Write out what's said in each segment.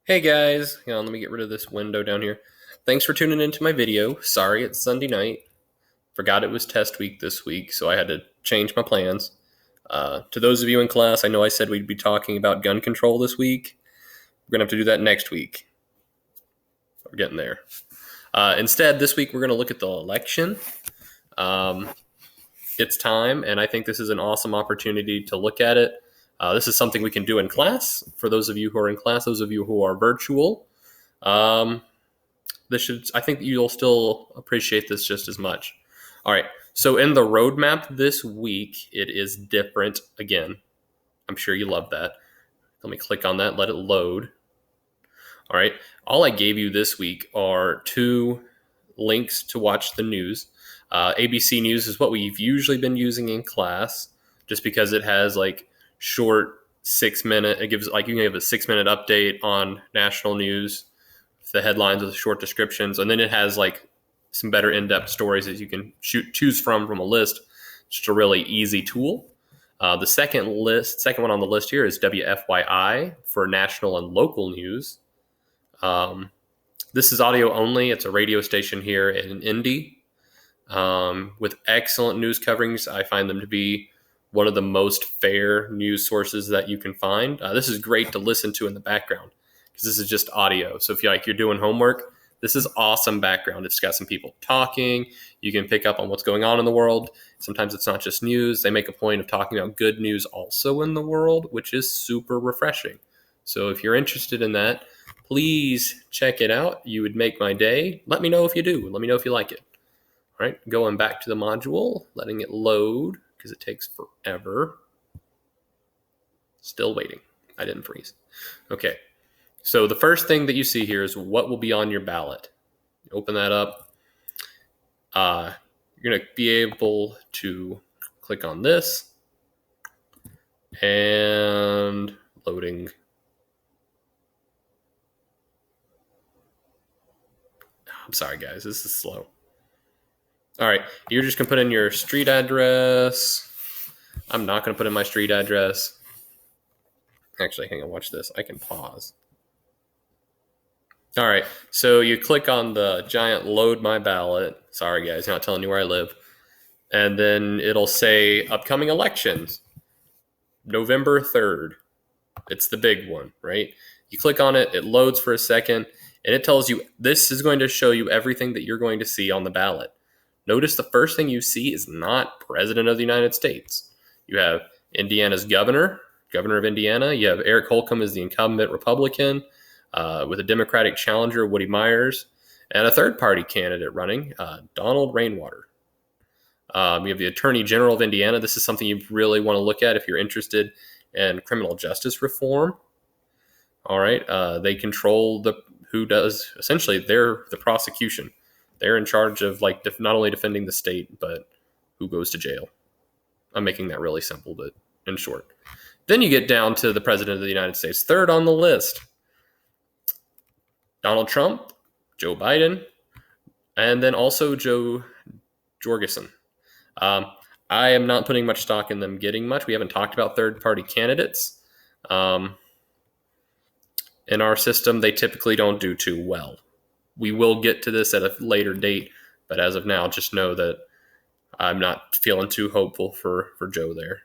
Hey guys, hang on, let me get rid of this window down here. Thanks for tuning into my video. Sorry it's Sunday night. Forgot it was test week this week, so I had to change my plans. To those of you in class, I know I said we'd be talking about gun control this week. We're going to have to do that next week. We're getting there. Instead, this week we're going to look at the election. Um, it's time, and I think this is an awesome opportunity to look at it. This is something we can do in class. For those of you who are in class, those of you who are virtual, um, I think you'll still appreciate this just as much. All right. So in the roadmap this week, it is different again. I'm sure you love that. Let me click on that, let it load. All right. All I gave you this week are two links to watch the news. ABC News is what we've usually been using in class just because it has like short 6 minute, it gives like you can have a 6 minute update on national news, the headlines with short descriptions, and then it has like some better in-depth stories that you can choose from a list. Just a really easy tool. The second one on the list here is WFYI for national and local news. This is audio only. It's a radio station here in Indy with excellent news coverings. I find them to be one of the most fair news sources that you can find. This is great to listen to in the background because this is just audio. So if you're doing homework, this is awesome background. It's got some people talking. You can pick up on what's going on in the world. Sometimes it's not just news. They make a point of talking about good news also in the world, which is super refreshing. So if you're interested in that, please check it out. You would make my day. Let me know if you do. Let me know if you like it. All right, going back to the module, letting it load because it takes forever. Still waiting. I didn't freeze. Okay, so the first thing that you see here is what will be on your ballot. Open that up. You're going to be able to click on this and loading. I'm sorry, guys. This is slow. All right, you're just going to put in your street address. I'm not going to put in my street address. Actually, hang on, watch this. I can pause. All right, so you click on the giant load my ballot. Sorry, guys, not telling you where I live. And then it'll say upcoming elections, November 3rd. It's the big one, right? You click on it, it loads for a second, and it tells you this is going to show you everything that you're going to see on the ballot. Notice the first thing you see is not President of the United States. You have Indiana's governor of Indiana. You have Eric Holcomb as the incumbent Republican with a Democratic challenger, Woody Myers, and a third-party candidate running, Donald Rainwater. You have the Attorney General of Indiana. This is something you really want to look at if you're interested in criminal justice reform. All right, they control essentially they're the prosecution. They're in charge of like not only defending the state, but who goes to jail. I'm making that really simple, but in short. Then you get down to the President of the United States, third on the list. Donald Trump, Joe Biden, and then also Joe Jorgensen. I am not putting much stock in them getting much. We haven't talked about third-party candidates. In our system, they typically don't do too well. We will get to this at a later date, but as of now, just know that I'm not feeling too hopeful for Joe there.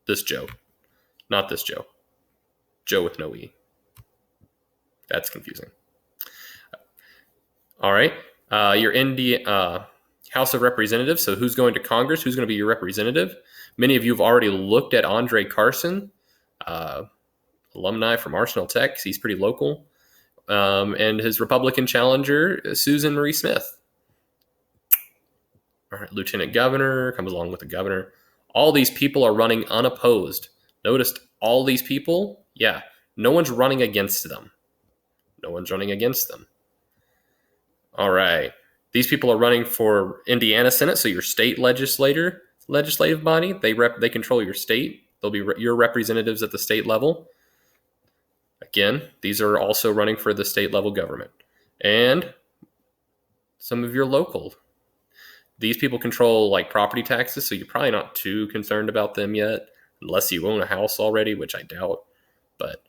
This Joe. Not this Joe. Joe with no E. That's confusing. All right. Your House of Representatives. So who's going to Congress? Who's going to be your representative? Many of you have already looked at Andre Carson, alumni from Arsenal Tech. He's pretty local. And his Republican challenger, Susan Marie Smith. All right, Lieutenant Governor comes along with the governor. All these people are running unopposed. Noticed all these people? Yeah, no one's running against them. No one's running against them. All right. These people are running for Indiana Senate, so your state legislative body. They control your state. They'll be your representatives at the state level. Again, these are also running for the state level government. And some of your local. These people control like property taxes, so you're probably not too concerned about them yet, unless you own a house already, which I doubt. But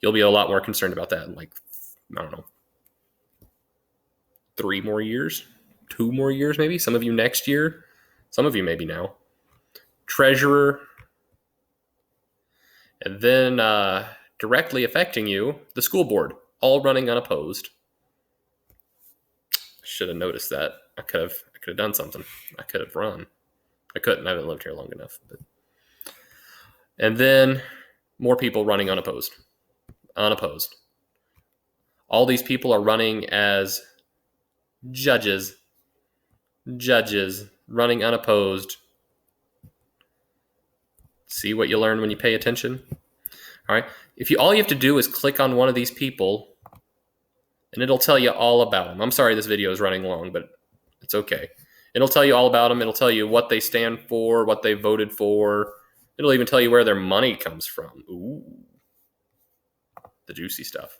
You'll be a lot more concerned about that in 3 more years, 2 more years maybe. Some of you next year, some of you maybe now. Treasurer, and then directly affecting you, the school board, all running unopposed. Should have noticed that. I could have done something. I could have run. I couldn't. I haven't lived here long enough. And then more people running unopposed. Unopposed. All these people are running as judges. Judges running unopposed. See what you learn when you pay attention? All right. All you have to do is click on one of these people, and it'll tell you all about them. I'm sorry this video is running long, but it's okay. It'll tell you all about them. It'll tell you what they stand for, what they voted for. It'll even tell you where their money comes from. Ooh, the juicy stuff.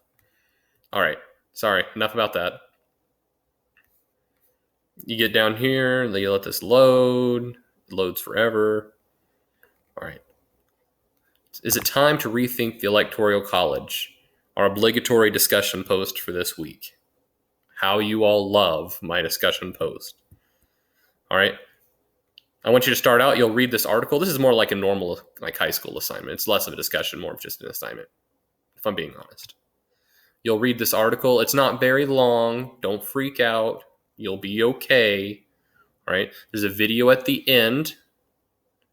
All right. Sorry, enough about that. You get down here, you let this load. It loads forever. All right. Is it time to rethink the Electoral College? Our obligatory discussion post for this week. How you all love my discussion post. All right. I want you to start out. You'll read this article. This is more like a normal high school assignment. It's less of a discussion, more of just an assignment, if I'm being honest. You'll read this article. It's not very long. Don't freak out. You'll be okay. All right. There's a video at the end.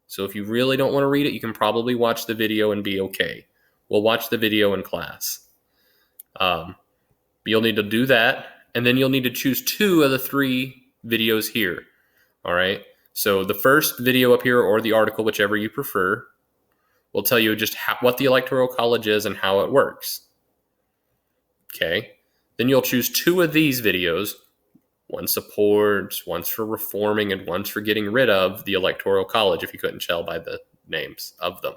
So if you really don't want to read it, you can probably watch the video and be okay. We'll watch the video in class. But you'll need to do that. And then you'll need to choose 2 of the 3 videos here. All right. So the first video up here, or the article, whichever you prefer, will tell you just what the Electoral College is and how it works. Okay. Then you'll choose 2 of these videos. One supports, one's for reforming, and one's for getting rid of the Electoral College, if you couldn't tell by the names of them.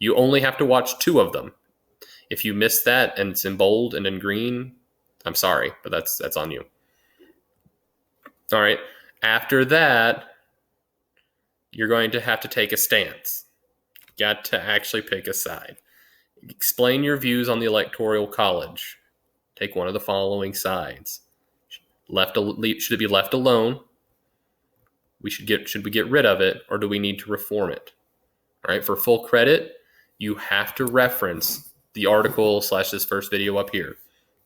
You only have to watch 2 of them. If you miss that and it's in bold and in green, I'm sorry, but that's on you. All right. After that, you're going to have to take a stance. Got to actually pick a side. Explain your views on the Electoral College. Take one of the following sides. Should it be left alone? Should we get rid of it, or do we need to reform it? All right. For full credit, you have to reference the article / this first video up here.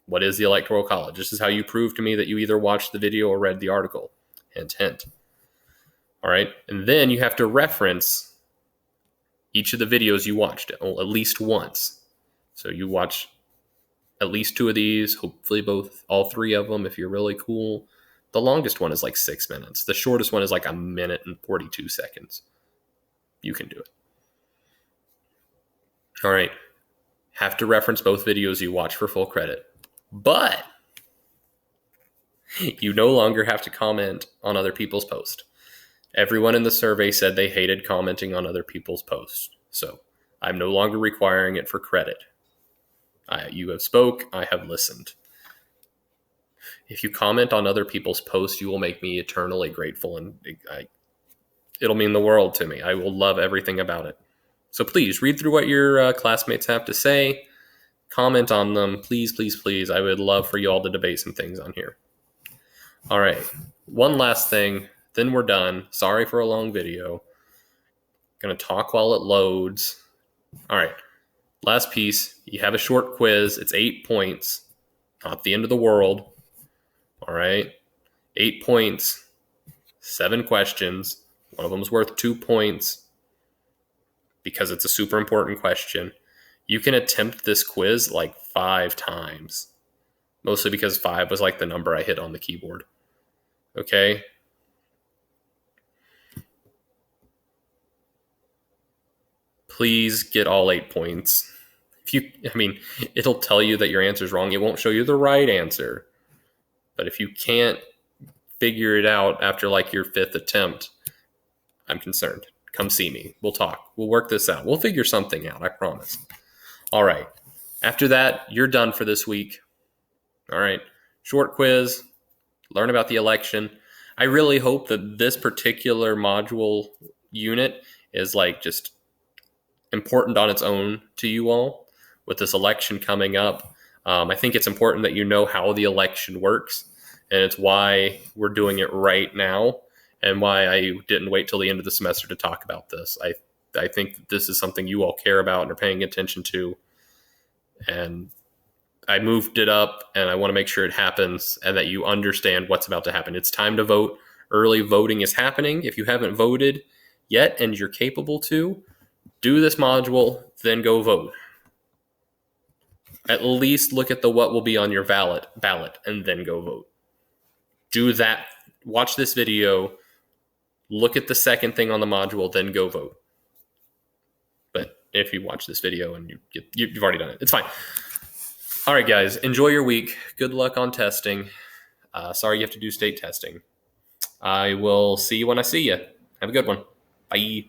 What is the Electoral College? This is how you prove to me that you either watched the video or read the article. Hint, hint. All right. And then you have to reference each of the videos you watched at least once. So you watch at least 2 of these, hopefully all 3 of them if you're really cool. The longest one is 6 minutes. The shortest one is 1 minute and 42 seconds. You can do it. All right. Have to reference both videos you watch for full credit. But you no longer have to comment on other people's posts. Everyone in the survey said they hated commenting on other people's posts. So I'm no longer requiring it for credit. You have spoke. I have listened. If you comment on other people's posts, you will make me eternally grateful, and it'll mean the world to me. I will love everything about it. So please read through what your classmates have to say. Comment on them. Please, please, please. I would love for you all to debate some things on here. All right. One last thing. Then we're done. Sorry for a long video. Going to talk while it loads. All right. Last piece. You have a short quiz. It's 8 points. Not the end of the world. All right. 8 points. 7 questions. One of them is worth 2 points because it's a super important question. You can attempt this quiz 5 times. Mostly because 5 was the number I hit on the keyboard. Okay. Please get all 8 points. It'll tell you that your answer is wrong. It won't show you the right answer. But if you can't figure it out after your 5th attempt, I'm concerned. Come see me. We'll talk. We'll work this out. We'll figure something out. I promise. All right. After that, you're done for this week. All right. Short quiz. Learn about the election. I really hope that this particular module unit is just important on its own to you all. with this election coming up. I think it's important that you know how the election works, and it's why we're doing it right now and why I didn't wait till the end of the semester to talk about this. I think that this is something you all care about and are paying attention to, and I moved it up, and I want to make sure it happens and that you understand what's about to happen. It's time to vote. Early voting is happening. If you haven't voted yet and you're capable to, do this module, then go vote. At least look at the what will be on your ballot, and then go vote. Do that. Watch this video. Look at the second thing on the module, then go vote. But if you watch this video and you've already done it, it's fine. All right, guys, enjoy your week. Good luck on testing. Sorry you have to do state testing. I will see you when I see you. Have a good one. Bye.